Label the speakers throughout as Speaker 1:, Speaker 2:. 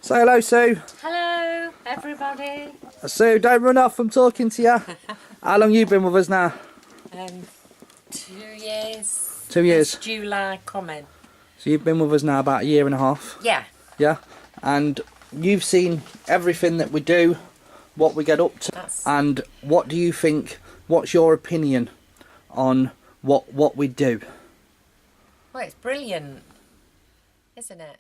Speaker 1: Say hello, Sue.
Speaker 2: Hello, everybody.
Speaker 1: Sue, don't run off, I'm talking to you. How long you been with us now?
Speaker 2: 2 years.
Speaker 1: 2 years.
Speaker 2: This July coming.
Speaker 1: So you've been with us now about a year and a half?
Speaker 2: Yeah.
Speaker 1: Yeah? And you've seen everything that we do, what we get up to, and what do you think, what's your opinion on what we do?
Speaker 2: Well, it's brilliant, isn't it?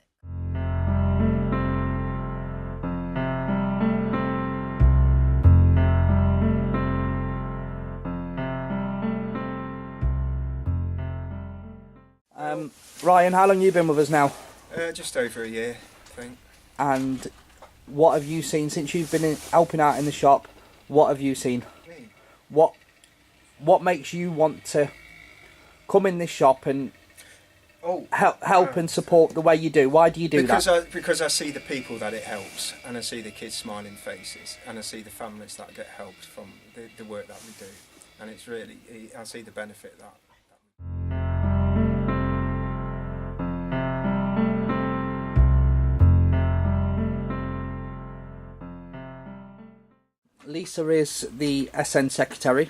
Speaker 1: Ryan, how long you been with us now?
Speaker 3: Just over a year, I think.
Speaker 1: And what have you seen since you've been helping out in the shop? What have you seen?
Speaker 3: Me?
Speaker 1: What makes you want to come in this shop and help and support the way you do? Why do you do that?
Speaker 3: Because I see the people that it helps, and I see the kids' smiling faces, and I see the families that get helped from the work that we do, and it's really, I see the benefit that.
Speaker 1: Lisa is the SN secretary.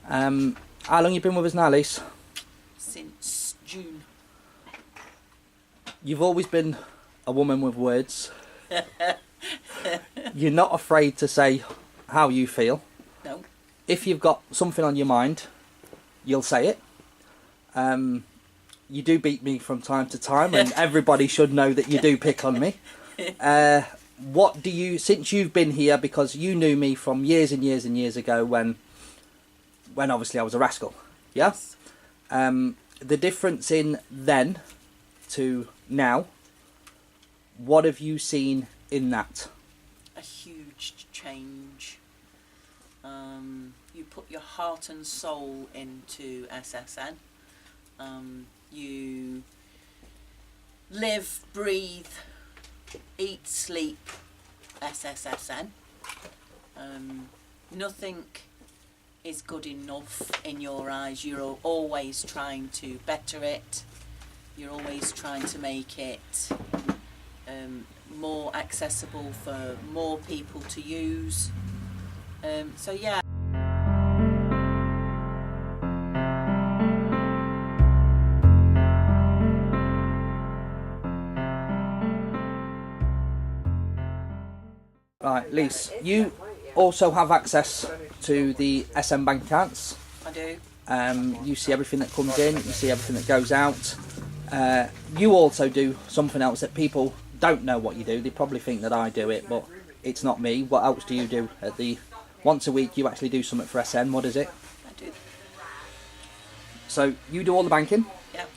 Speaker 1: How long you been with us now, Lisa?
Speaker 4: Since June.
Speaker 1: You've always been a woman with words. You're not afraid to say how you feel.
Speaker 4: No.
Speaker 1: If you've got something on your mind, you'll say it. You do beat me from time to time, and everybody should know that you do pick on me. What do you, since you've been here, because you knew me from years and years and years ago when obviously I was a rascal, yeah?
Speaker 4: Yes.
Speaker 1: The difference in then to now, what have you seen in that?
Speaker 4: A huge change. You put your heart and soul into SSN. You live, breathe, eat, sleep SSSN. Nothing is good enough in your eyes. You're always trying to better it. You're always trying to make it more accessible for more people to use. So yeah.
Speaker 1: Right, Lise, you also have access to the SM bank accounts.
Speaker 4: I do.
Speaker 1: You see everything that comes in, you see everything that goes out. You also do something else that people don't know what you do. They probably think that I do it, but it's not me. What else do you do? Once a week you actually do something for SN. What is it?
Speaker 4: I do.
Speaker 1: So you do all the banking.
Speaker 4: Yep.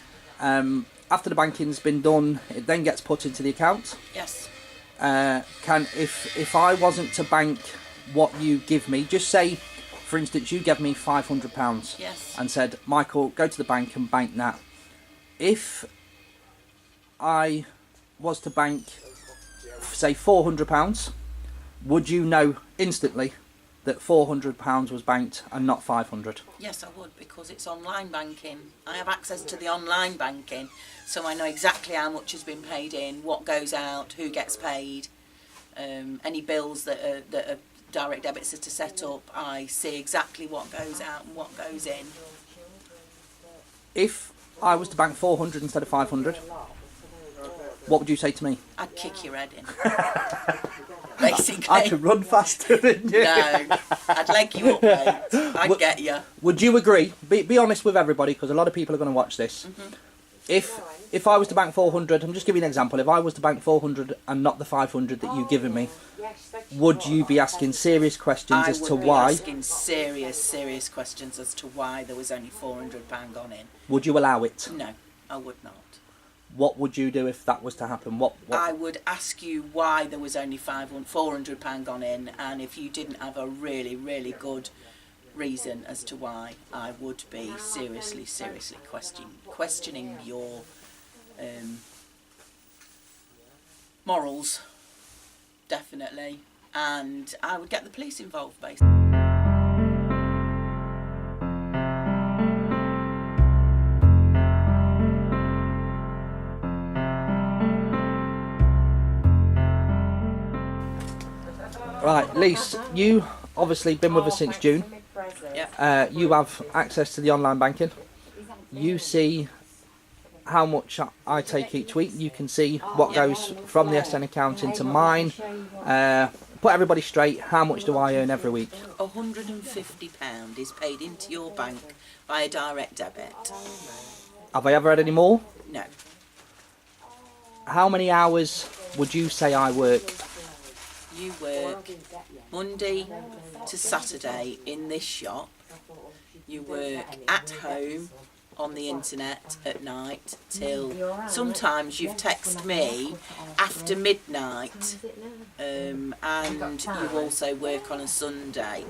Speaker 1: After the banking's been done, it then gets put into the account.
Speaker 4: Yes.
Speaker 1: If I wasn't to bank what you give me, just say, for instance, you gave me £500.
Speaker 4: Yes.
Speaker 1: And said, Michael, go to the bank and bank that. If I was to bank, say, £400, would you know instantly that £400 was banked and not 500?
Speaker 4: Yes, I would, because it's online banking. I have access to the online banking, so I know exactly how much has been paid in, what goes out, who gets paid, any bills that are direct debits are to set up. I see exactly what goes out and what goes in.
Speaker 1: If I was to bank 400 instead of 500, what would you say to me?
Speaker 4: I'd kick your head in. Basically.
Speaker 1: I could run faster than you.
Speaker 4: No, I'd leg you up, mate. I'd get you.
Speaker 1: Would you agree? Be honest with everybody, because a lot of people are going to watch this.
Speaker 4: Mm-hmm.
Speaker 1: If I was to bank 400, I'm just giving you an example. If I was to bank 400 and not the 500 that you've given me, would you be asking serious questions as to why?
Speaker 4: I would be asking serious questions as to why there was only £400 gone in.
Speaker 1: Would you allow it?
Speaker 4: No, I would not.
Speaker 1: What would you do if that was to happen? What?
Speaker 4: I would ask you why there was only £400 gone in, and if you didn't have a really good reason as to why, I would be seriously questioning your morals, definitely, and I would get the police involved, basically.
Speaker 1: Right, Lise, you obviously been with us since June.
Speaker 4: Yep.
Speaker 1: You have access to the online banking. You see how much I take each week. You can see what goes from the SN account into mine. Put everybody straight. How much do I earn every week?
Speaker 4: £150 is paid into your bank via direct debit.
Speaker 1: Have I ever had any more?
Speaker 4: No.
Speaker 1: How many hours would you say I work?
Speaker 4: You work Monday to Saturday in this shop. You work at home on the internet at night till sometimes you've texted me after midnight, and you also work on a Sunday,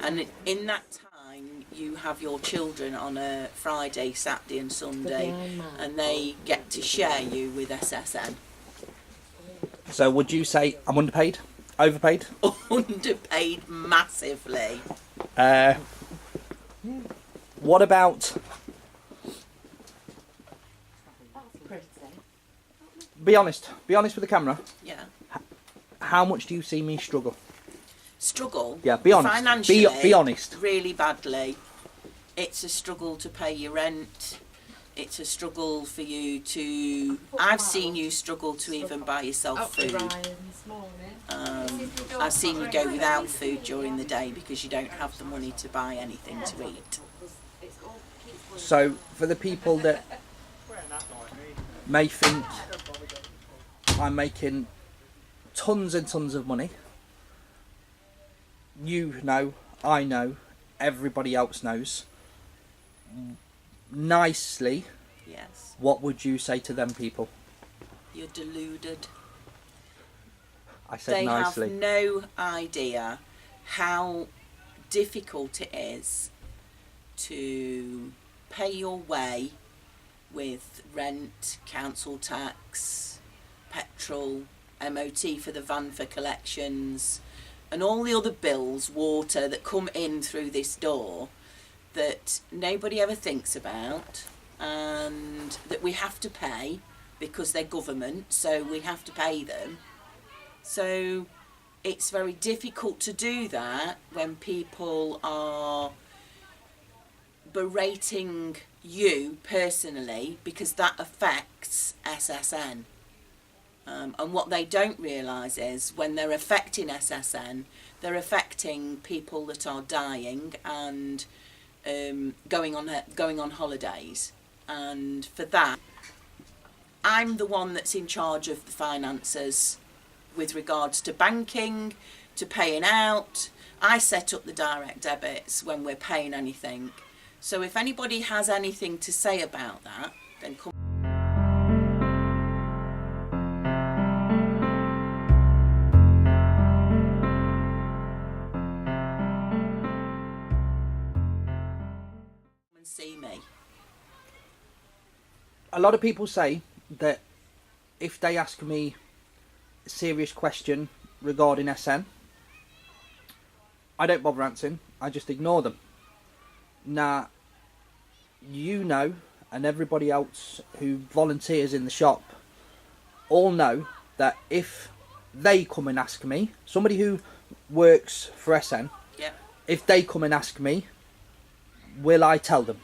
Speaker 4: and in that time you have your children on a Friday, Saturday and Sunday, and they get to share you with SSN.
Speaker 1: So would you say I'm underpaid? Overpaid?
Speaker 4: Underpaid massively.
Speaker 1: What about... Be honest with the camera.
Speaker 4: Yeah.
Speaker 1: How much do you see me struggle?
Speaker 4: Struggle?
Speaker 1: Yeah, be honest.
Speaker 4: Financially,
Speaker 1: Be honest.
Speaker 4: Really badly. It's a struggle to pay your rent. It's a struggle for you to... I've seen you struggle to even buy yourself food. I've seen you go without food during the day because you don't have the money to buy anything to eat.
Speaker 1: So, for the people that may think I'm making tons and tons of money, you know, I know, everybody else knows, nicely,
Speaker 4: Yes.
Speaker 1: what would you say to them people?
Speaker 4: You're deluded.
Speaker 1: I said
Speaker 4: They
Speaker 1: nicely.
Speaker 4: have no idea how difficult it is to pay your way with rent, council tax, petrol, MOT for the van for collections, and all the other bills, water, that come in through this door that nobody ever thinks about, and that we have to pay because they're government, so we have to pay them. So it's very difficult to do that when people are berating you personally, because that affects SSN. And what they don't realise is when they're affecting SSN, they're affecting people that are dying and going on holidays. And for that, I'm the one that's in charge of the finances with regards to banking, to paying out. I set up the direct debits when we're paying anything. So if anybody has anything to say about that, then come. And see me.
Speaker 1: A lot of people say that if they ask me a serious question regarding SN, I don't bother answering, I just ignore them. Now, you know, and everybody else who volunteers in the shop all know that if they come and ask me, somebody who works for SN,
Speaker 4: Yeah.
Speaker 1: if they come and ask me, will I tell them?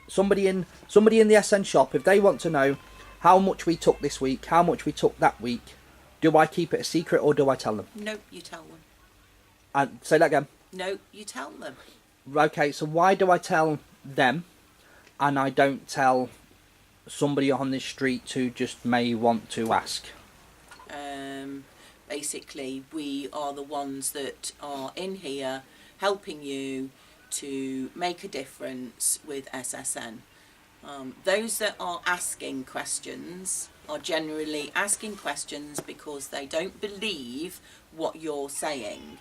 Speaker 1: Somebody in the SN shop, if they want to know how much we took this week, how much we took that week, do I keep it a secret or do I tell them?
Speaker 4: No, you tell them.
Speaker 1: And say that again.
Speaker 4: No, you tell them.
Speaker 1: Okay, so why do I tell them and I don't tell somebody on the street who just may want to ask?
Speaker 4: Basically, we are the ones that are in here helping you to make a difference with SSN. Those that are asking questions are generally asking questions because they don't believe what you're saying.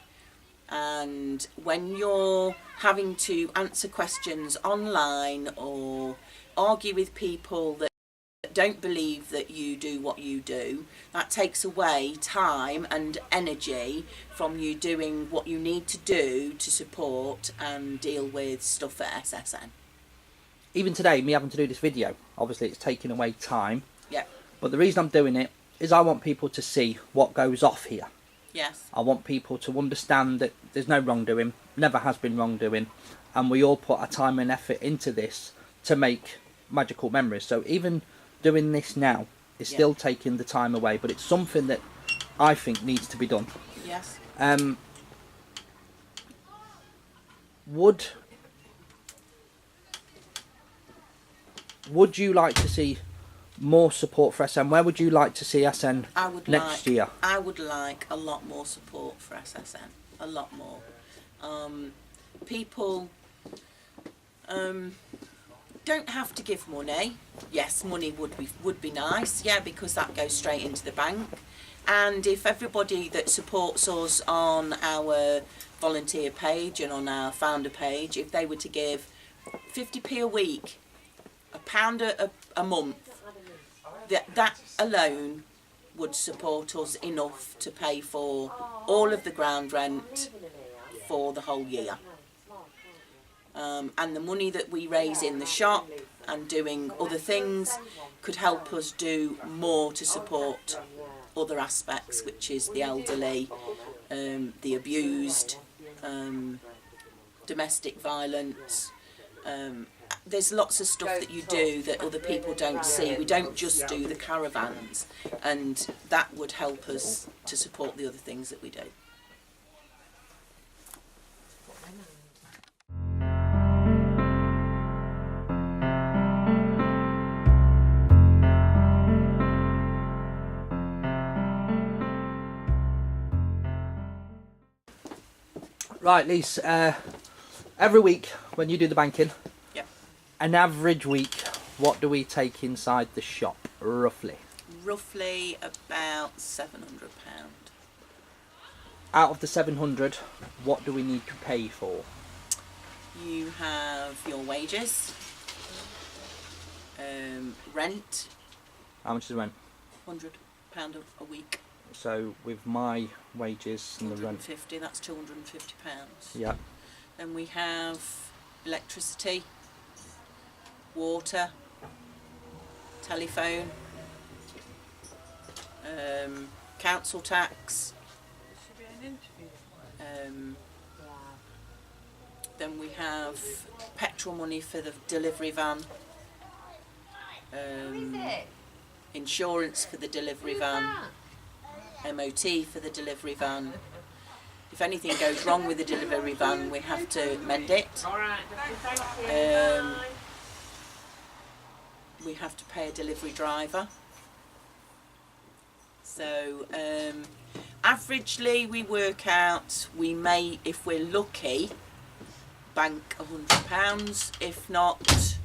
Speaker 4: And when you're having to answer questions online or argue with people that don't believe that you do what you do, that takes away time and energy from you doing what you need to do to support and deal with stuff at SSN.
Speaker 1: Even today, me having to do this video, obviously it's taking away time.
Speaker 4: Yeah.
Speaker 1: But the reason I'm doing it is I want people to see what goes off here.
Speaker 4: Yes.
Speaker 1: I want people to understand that there's no wrongdoing, never has been wrongdoing, and we all put our time and effort into this to make magical memories. So even doing this now is still taking the time away, but it's something that I think needs to be done.
Speaker 4: Yes.
Speaker 1: Would you like to see more support for SN? Where would you like to see SN next year?
Speaker 4: I would like a lot more support for SSN. A lot more. People don't have to give money. Yes, money would be nice. Yeah, because that goes straight into the bank. And if everybody that supports us on our volunteer page and on our founder page, if they were to give 50p a week, £1 a month, that alone would support us enough to pay for all of the ground rent for the whole year. And the money that we raise in the shop and doing other things could help us do more to support other aspects, which is the elderly, the abused, domestic violence. There's lots of stuff that you do that other people don't see. We don't just do the caravans, and that would help us to support the other things that we do.
Speaker 1: Right, Lise, every week when you do the banking,
Speaker 4: Yep.
Speaker 1: an average week, what do we take inside the shop, roughly?
Speaker 4: Roughly about £700.
Speaker 1: Out of the 700, what do we need to pay for?
Speaker 4: You have your wages, rent,
Speaker 1: How much is rent?
Speaker 4: £100 a week.
Speaker 1: So with my wages and the rent,
Speaker 4: 150, that's £250.
Speaker 1: yeah,
Speaker 4: Then we have electricity, water, telephone, council tax. Then we have petrol money for the delivery van, insurance for the delivery van, MOT for the delivery van. If anything goes wrong with the delivery van, we have to mend it. We have to pay a delivery driver. So averagely we work out, we may, if we're lucky, bank £100. If not,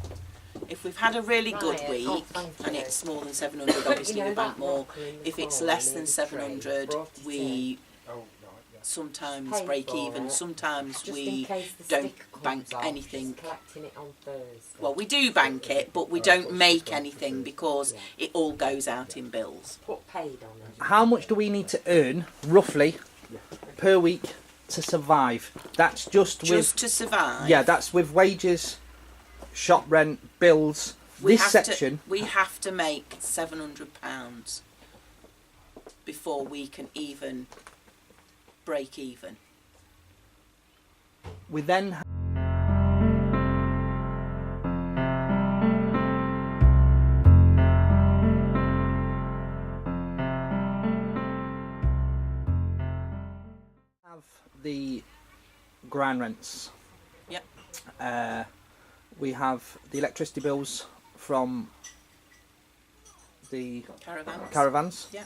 Speaker 4: if we've had a really good week and it's more than 700, obviously we bank more. If it's less than 700, we sometimes break even. Sometimes we don't bank anything. Well, we do bank it, but we don't make anything because it all goes out in bills.
Speaker 1: how much do we need to earn, roughly, per week to survive? That's just
Speaker 4: to survive.
Speaker 1: Yeah, that's with wages, shop rent, bills. We have
Speaker 4: to make £700 before we can even break even.
Speaker 1: We then have the ground rents.
Speaker 4: Yep.
Speaker 1: We have the electricity bills from the caravans.
Speaker 4: Yeah.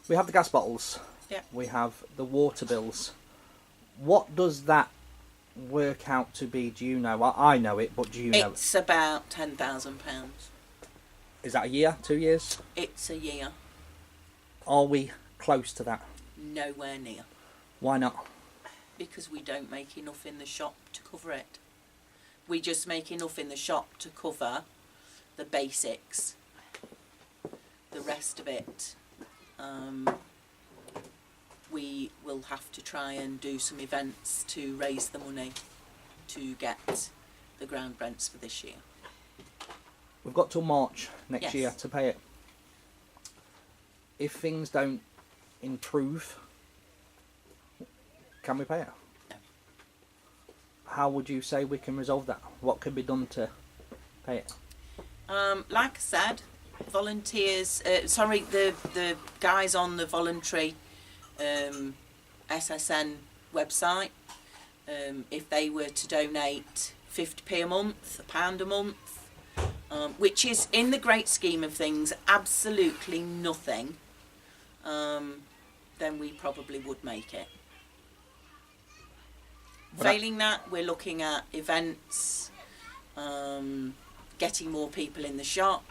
Speaker 1: We have the gas bottles.
Speaker 4: Yeah.
Speaker 1: We have the water bills. What does that work out to be? Do you know? Well, I know it, but do you know?
Speaker 4: It's about £10,000.
Speaker 1: Is that a year? 2 years?
Speaker 4: It's a year.
Speaker 1: Are we close to that?
Speaker 4: Nowhere near.
Speaker 1: Why not?
Speaker 4: Because we don't make enough in the shop to cover it. We just make enough in the shop to cover the basics. The rest of it, we will have to try and do some events to raise the money to get the ground rents for this year.
Speaker 1: We've got till March next
Speaker 4: Yes.
Speaker 1: year to pay it. If things don't improve, Can we pay it?
Speaker 4: No.
Speaker 1: How would you say we can resolve that? What can be done to pay it?
Speaker 4: Like I said, volunteers, the guys on the voluntary SSN website, if they were to donate 50p a month, £1 a month, which is in the great scheme of things absolutely nothing, then we probably would make it. Failing that, we're looking at events, getting more people in the shop.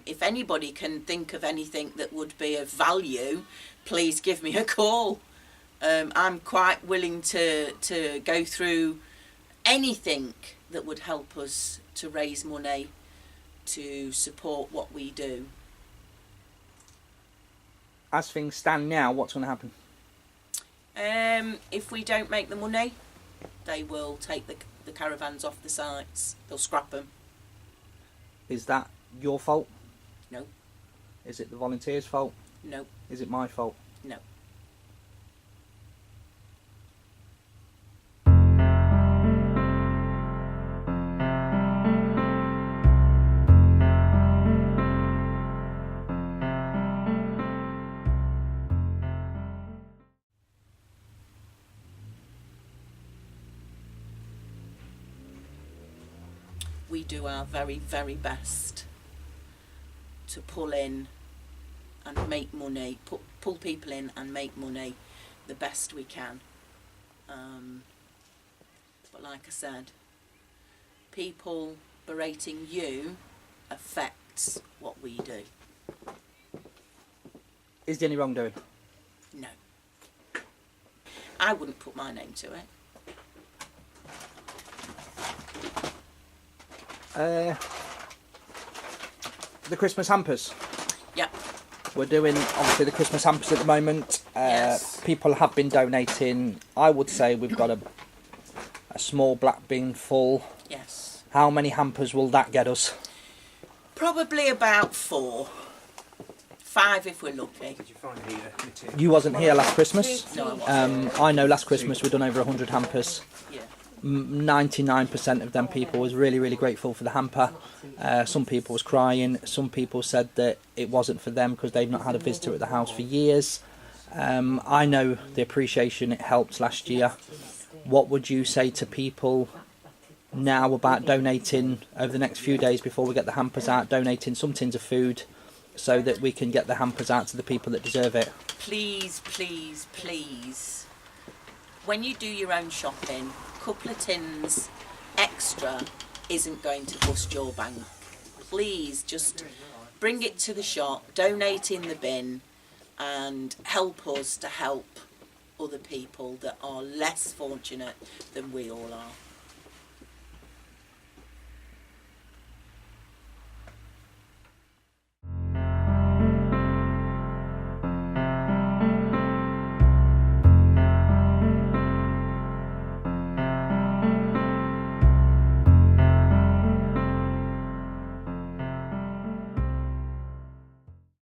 Speaker 4: If anybody can think of anything that would be of value, please give me a call. I'm quite willing to go through anything that would help us to raise money to support what we do.
Speaker 1: As things stand now, what's going to happen?
Speaker 4: If we don't make the money, they will take the caravans off the sites. They'll scrap them.
Speaker 1: Is that your fault?
Speaker 4: No.
Speaker 1: Is it the volunteers' fault?
Speaker 4: No.
Speaker 1: Is it my fault?
Speaker 4: No. We do our very, very best to pull in and make money, pull people in and make money the best we can. But like I said, people berating you affects what we do.
Speaker 1: Is there any wrongdoing?
Speaker 4: No. I wouldn't put my name to it.
Speaker 1: The Christmas hampers.
Speaker 4: Yep.
Speaker 1: We're doing obviously the Christmas hampers at the moment.
Speaker 4: Yes.
Speaker 1: People have been donating. I would say we've got a small black bin full.
Speaker 4: Yes.
Speaker 1: How many hampers will that get us?
Speaker 4: Probably about 4. 5 if we're lucky.
Speaker 3: Did you find the material?
Speaker 1: You wasn't here last Christmas.
Speaker 4: No, I wasn't.
Speaker 1: I know last Christmas we've done over 100 hampers.
Speaker 4: Yeah.
Speaker 1: 99% of them people was really, really grateful for the hamper. Some people was crying. Some people said that it wasn't for them because they've not had a visitor at the house for years. I know the appreciation it helped last year. What would you say to people now about donating over the next few days before we get the hampers out, donating some tins of food so that we can get the hampers out to the people that deserve it?
Speaker 4: Please, please, please, when you do your own shopping, a couple of tins extra isn't going to bust your bank. Please just bring it to the shop, donate in the bin and help us to help other people that are less fortunate than we all are.